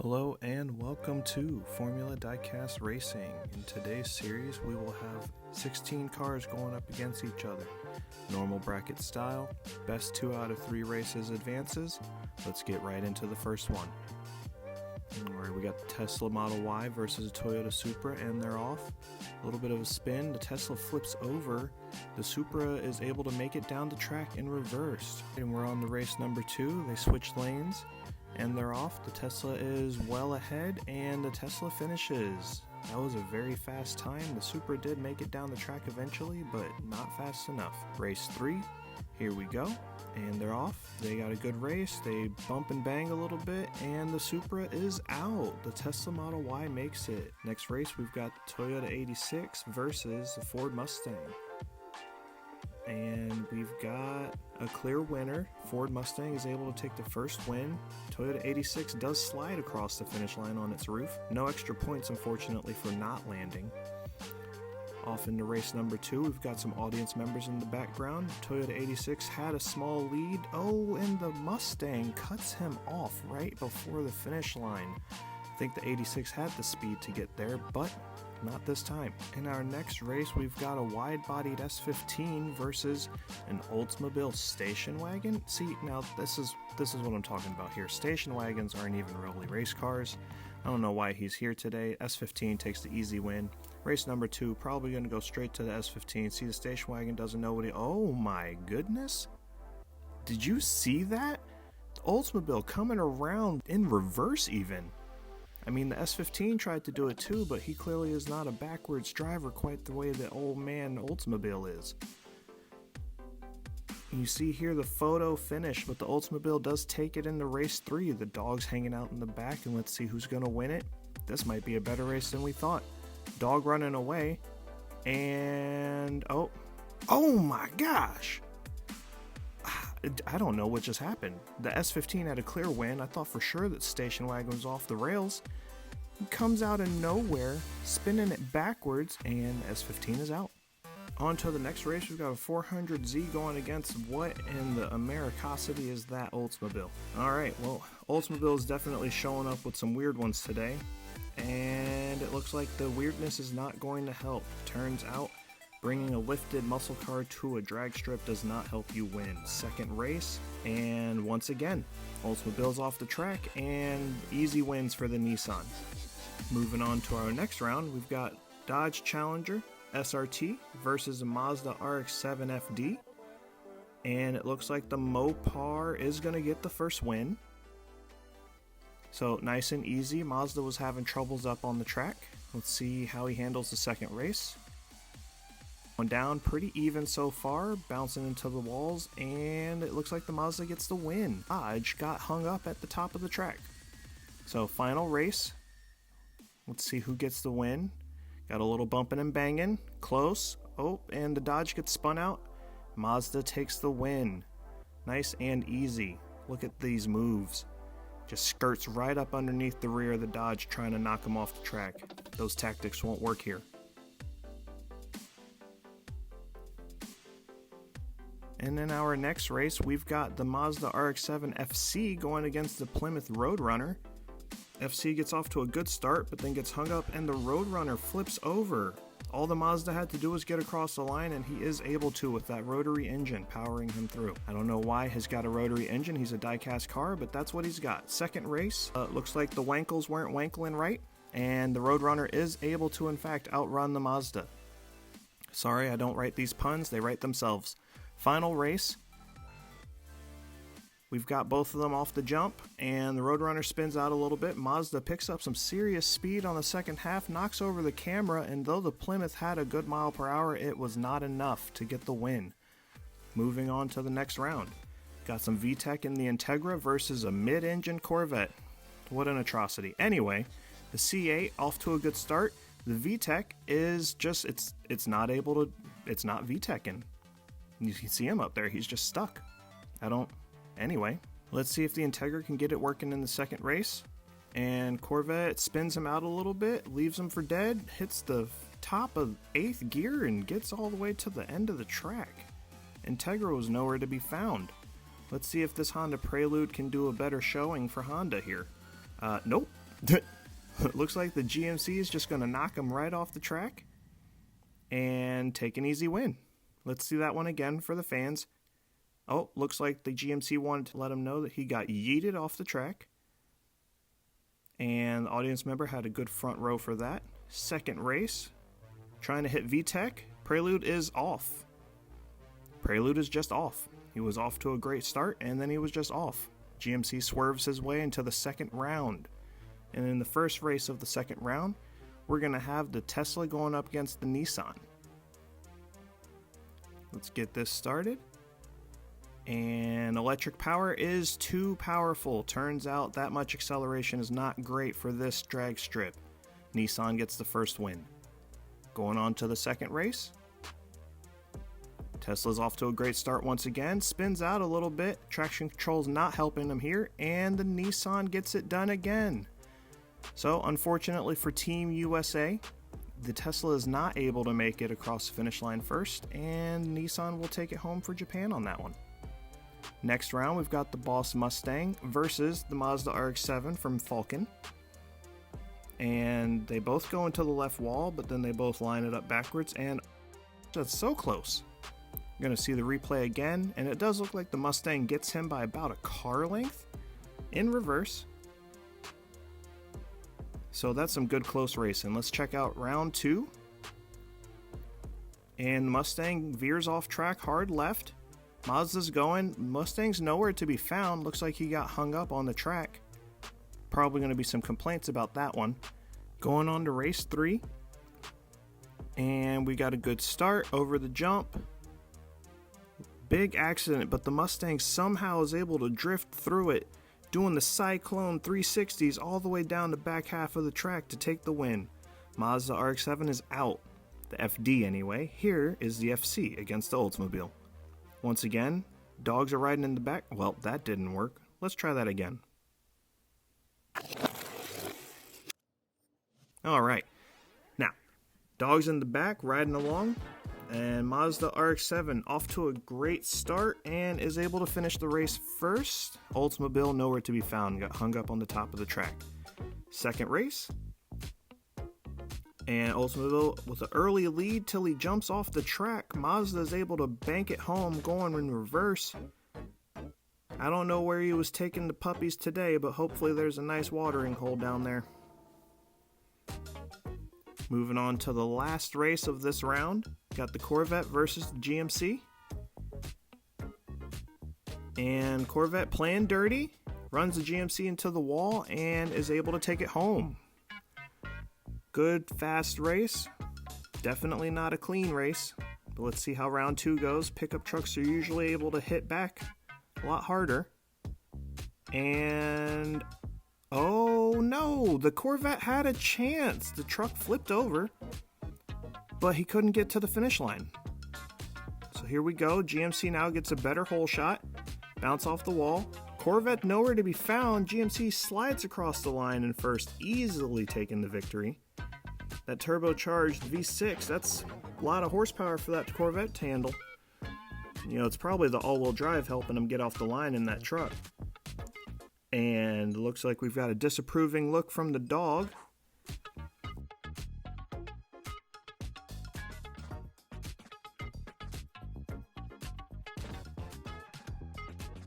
Hello and welcome to Formula Diecast Racing. In today's series we will have 16 cars going up against each other. Normal bracket style, best 2 out of 3 races advances. Let's get right into the first one. Alright, we got the Tesla Model Y versus a Toyota Supra and they're off. A little bit of a spin, the Tesla flips over. The Supra is able to make it down the track in reverse. And we're on the race number 2, they switch lanes. And they're off. The Tesla is well ahead and the Tesla finishes. That was a very fast time. The Supra did make it down the track eventually, but not fast enough. Race 3, here we go. And they're off. They got a good race. They bump and bang a little bit and the Supra is out. The Tesla Model Y makes it. Next race we've got the Toyota 86 versus the Ford Mustang. And we've got a clear winner. Ford Mustang is able to take the first win. Toyota 86 does slide across the finish line on its roof. No extra points, unfortunately, for not landing. Off into race number 2, we've got some audience members in the background. Toyota 86 had a small lead. Oh, and the Mustang cuts him off right before the finish line. I think the 86 had the speed to get there, but not this time. In our next race, we've got a wide-bodied S15 versus an Oldsmobile station wagon. See, now this is what I'm talking about here. Station wagons aren't even really race cars. I don't know why he's here today. S15 takes the easy win. Race number 2, probably going to go straight to the S15. See, the station wagon doesn't know what he... Oh my goodness. Did you see that? The Oldsmobile coming around in reverse even. I mean, the S15 tried to do it too, but he clearly is not a backwards driver quite the way the old man Oldsmobile is. You see here the photo finish, but the Oldsmobile does take it into race 3. The dog's hanging out in the back, and let's see who's going to win it. This might be a better race than we thought. Dog running away, and oh my gosh! I don't know what just happened. The S15 had a clear win. I thought for sure that station wagon was off the rails. He comes out of nowhere, spinning it backwards, and S15 is out. On to the next race, we've got a 400Z going against what in the Americosity is that Oldsmobile. Alright, well, Oldsmobile is definitely showing up with some weird ones today, and it looks like the weirdness is not going to help. Turns out, bringing a lifted muscle car to a drag strip does not help you win. Second race, and once again, Oldsmobile's off the track, and easy wins for the Nissan. Moving on to our next round, we've got Dodge Challenger SRT versus a Mazda RX-7 FD, and it looks like the Mopar is going to get the first win. So nice and easy. Mazda was having troubles up on the track. Let's see how he handles the second race. Going down pretty even so far, bouncing into the walls, and it looks like the Mazda gets the win. Dodge got hung up at the top of the track. So final race. Let's see who gets the win. Got a little bumping and banging. Close. Oh, and the Dodge gets spun out. Mazda takes the win. Nice and easy. Look at these moves. Just skirts right up underneath the rear of the Dodge trying to knock him off the track. Those tactics won't work here. And in our next race, we've got the Mazda RX-7 FC going against the Plymouth Roadrunner. FC gets off to a good start, but then gets hung up, and the Roadrunner flips over. All the Mazda had to do was get across the line, and he is able to with that rotary engine powering him through. I don't know why he's got a rotary engine. He's a diecast car, but that's what he's got. Second race, looks like the wankles weren't wankling right, and the Roadrunner is able to, in fact, outrun the Mazda. Sorry, I don't write these puns. They write themselves. Final race, we've got both of them off the jump, and the Roadrunner spins out a little bit. Mazda picks up some serious speed on the second half, knocks over the camera, and though the Plymouth had a good mile per hour, it was not enough to get the win. Moving on to the next round. Got some VTEC in the Integra versus a mid-engine Corvette. What an atrocity. Anyway, the C8 off to a good start. The VTEC is just, it's not VTECing. You can see him up there, he's just stuck. Anyway, let's see if the Integra can get it working in the second race. And Corvette spins him out a little bit, leaves him for dead, hits the top of 8th gear and gets all the way to the end of the track. Integra was nowhere to be found. Let's see if this Honda Prelude can do a better showing for Honda here. Nope. Looks like the GMC is just going to knock him right off the track and take an easy win. Let's see that one again for the fans. Oh, looks like the GMC wanted to let him know that he got yeeted off the track. And the audience member had a good front row for that. Second race, trying to hit VTEC. Prelude is off. Prelude is just off. He was off to a great start, and then he was just off. GMC swerves his way into the second round. And in the first race of the second round, we're going to have the Tesla going up against the Nissan. Let's get this started. And electric power is too powerful. Turns out that much acceleration is not great for this drag strip. Nissan gets the first win. Going on to the second race. Tesla's off to a great start once again. Spins out a little bit. Traction control's not helping him here. And the Nissan gets it done again. So, unfortunately for Team USA, the Tesla is not able to make it across the finish line first, and Nissan will take it home for Japan on that one. Next round, we've got the Boss Mustang versus the Mazda RX-7 from Falcon. And they both go into the left wall, but then they both line it up backwards, and that's so close. You're going to see the replay again, and it does look like the Mustang gets him by about a car length in reverse. So that's some good close racing. Let's check out round 2. And the Mustang veers off track hard left. Mazda's going. Mustang's nowhere to be found. Looks like he got hung up on the track. Probably going to be some complaints about that one. Going on to race 3. And we got a good start over the jump. Big accident, but the Mustang somehow is able to drift through it, doing the Syclone 360s all the way down the back half of the track to take the win. Mazda RX-7 is out. The FD anyway. Here is the FC against the Oldsmobile. Once again, dogs are riding in the back. Well, that didn't work. Let's try that again. Alright. Now, dogs in the back riding along. And Mazda RX-7 off to a great start and is able to finish the race first. Oldsmobile nowhere to be found, got hung up on the top of the track. Second race. And Oldsmobile with an early lead till he jumps off the track. Mazda is able to bank it home going in reverse. I don't know where he was taking the puppies today, but hopefully there's a nice watering hole down there. Moving on to the last race of this round. Got the Corvette versus the GMC. And Corvette playing dirty. Runs the GMC into the wall and is able to take it home. Good, fast race. Definitely not a clean race. But let's see how round 2 goes. Pickup trucks are usually able to hit back a lot harder. And oh no, the Corvette had a chance. The truck flipped over, but he couldn't get to the finish line. So here we go. GMC now gets a better hole shot. Bounce off the wall. Corvette nowhere to be found. GMC slides across the line in first, easily taking the victory. That turbocharged V6, that's a lot of horsepower for that Corvette to handle. You know, it's probably the all-wheel drive helping him get off the line in that truck. And it looks like we've got a disapproving look from the dog.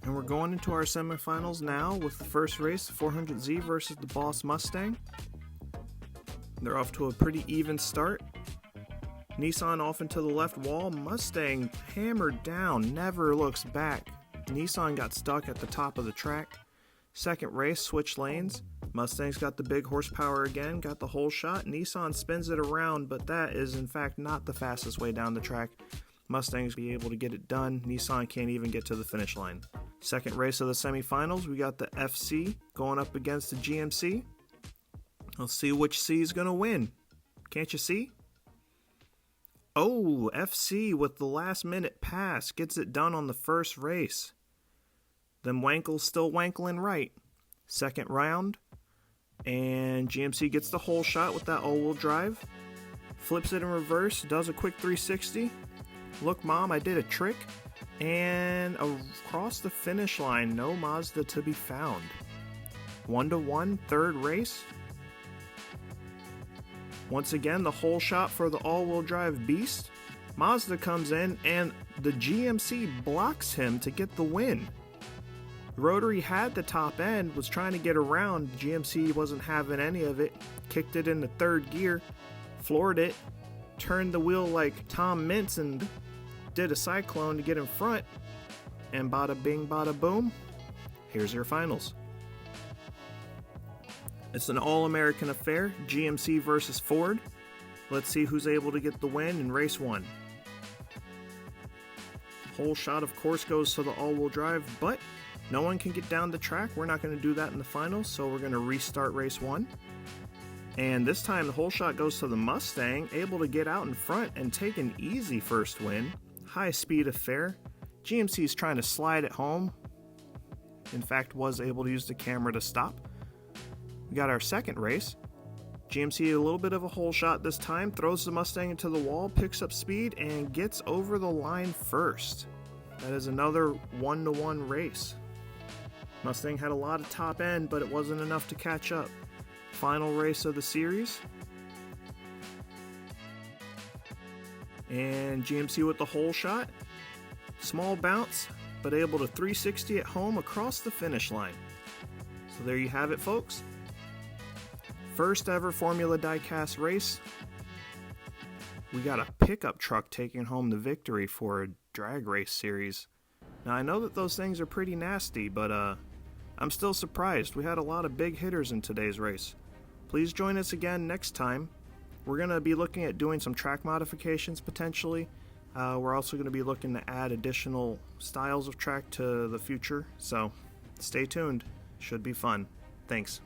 And we're going into our semifinals now with the first race, the 400Z versus the Boss Mustang. They're off to a pretty even start. Nissan off into the left wall. Mustang hammered down, never looks back. Nissan got stuck at the top of the track. Second race, switch lanes. Mustang's got the big horsepower again, got the whole shot. Nissan spins it around, but that is in fact not the fastest way down the track. Mustang's be able to get it done. Nissan can't even get to the finish line. Second race of the semifinals, we got the FC going up against the GMC. Let's see which C is going to win. Can't you see? Oh, FC with the last minute pass gets it done on the first race. Them Wankles still wankling right. Second round, and GMC gets the whole shot with that all-wheel drive. Flips it in reverse, does a quick 360. Look, Mom, I did a trick. And across the finish line, no Mazda to be found. 1-1, third race. Once again, the whole shot for the all-wheel drive beast. Mazda comes in and the GMC blocks him to get the win. The rotary had the top end, was trying to get around. GMC wasn't having any of it. Kicked it into third gear, floored it, turned the wheel like Tom Mintz and did a Syclone to get in front. And bada bing, bada boom. Here's your finals. It's an all-American affair, GMC versus Ford. Let's see who's able to get the win in race 1. Whole shot, of course, goes to the all-wheel drive, but no one can get down the track. We're not going to do that in the finals, so we're going to restart race 1. And this time, the whole shot goes to the Mustang, able to get out in front and take an easy first win. High-speed affair. GMC's trying to slide it home. In fact, was able to use the camera to stop. We got our second race. GMC a little bit of a hole shot this time, throws the Mustang into the wall, picks up speed, and gets over the line first. That is another 1-to-1 race. Mustang had a lot of top end, but it wasn't enough to catch up. Final race of the series. And GMC with the hole shot. Small bounce, but able to 360 at home across the finish line. So there you have it, folks. First ever Formula Diecast race. We got a pickup truck taking home the victory for a drag race series. Now I know that those things are pretty nasty, but I'm still surprised. We had a lot of big hitters in today's race. Please join us again next time. We're going to be looking at doing some track modifications potentially. We're also going to be looking to add additional styles of track to the future, so stay tuned. Should be fun. Thanks.